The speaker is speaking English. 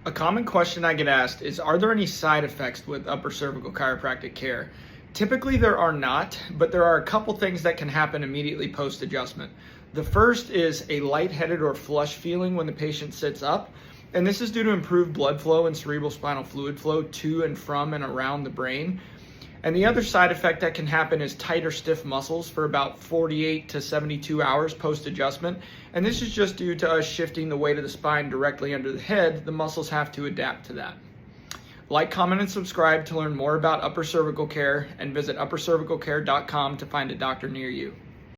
A common question I get asked is, are there any side effects with upper cervical chiropractic care? Typically there are not, but there are a couple things that can happen immediately post-adjustment. The first is a lightheaded or flush feeling when the patient sits up, and this is due to improved blood flow and cerebral spinal fluid flow to and from and around the brain. And the other side effect that can happen is tight or stiff muscles for about 48 to 72 hours post-adjustment. And this is just due to us shifting the weight of the spine directly under the head. The muscles have to adapt to that. Like, comment, and subscribe to learn more about upper cervical care, and visit uppercervicalcare.com to find a doctor near you.